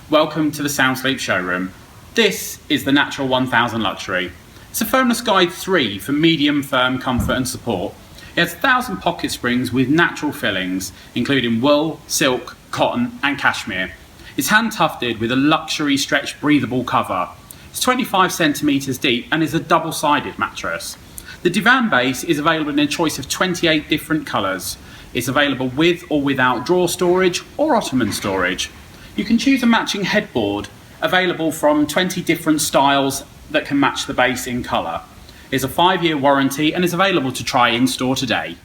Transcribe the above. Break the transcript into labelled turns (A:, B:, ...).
A: Welcome to the Sound Sleep showroom. This is the Natural 1000 Luxury. It's a Firmness Guide 3 for medium firm comfort and support. It has 1000 pocket springs with natural fillings, including wool, silk, cotton and cashmere. It's hand tufted with a luxury stretch breathable cover. It's 25 centimeters deep and is a double-sided mattress. The divan base is available in a choice of 28 different colours. It's available with or without drawer storage or ottoman storage. You can choose a matching headboard, available from 20 different styles that can match the base in colour. It's a 5-year warranty and is available to try in store today.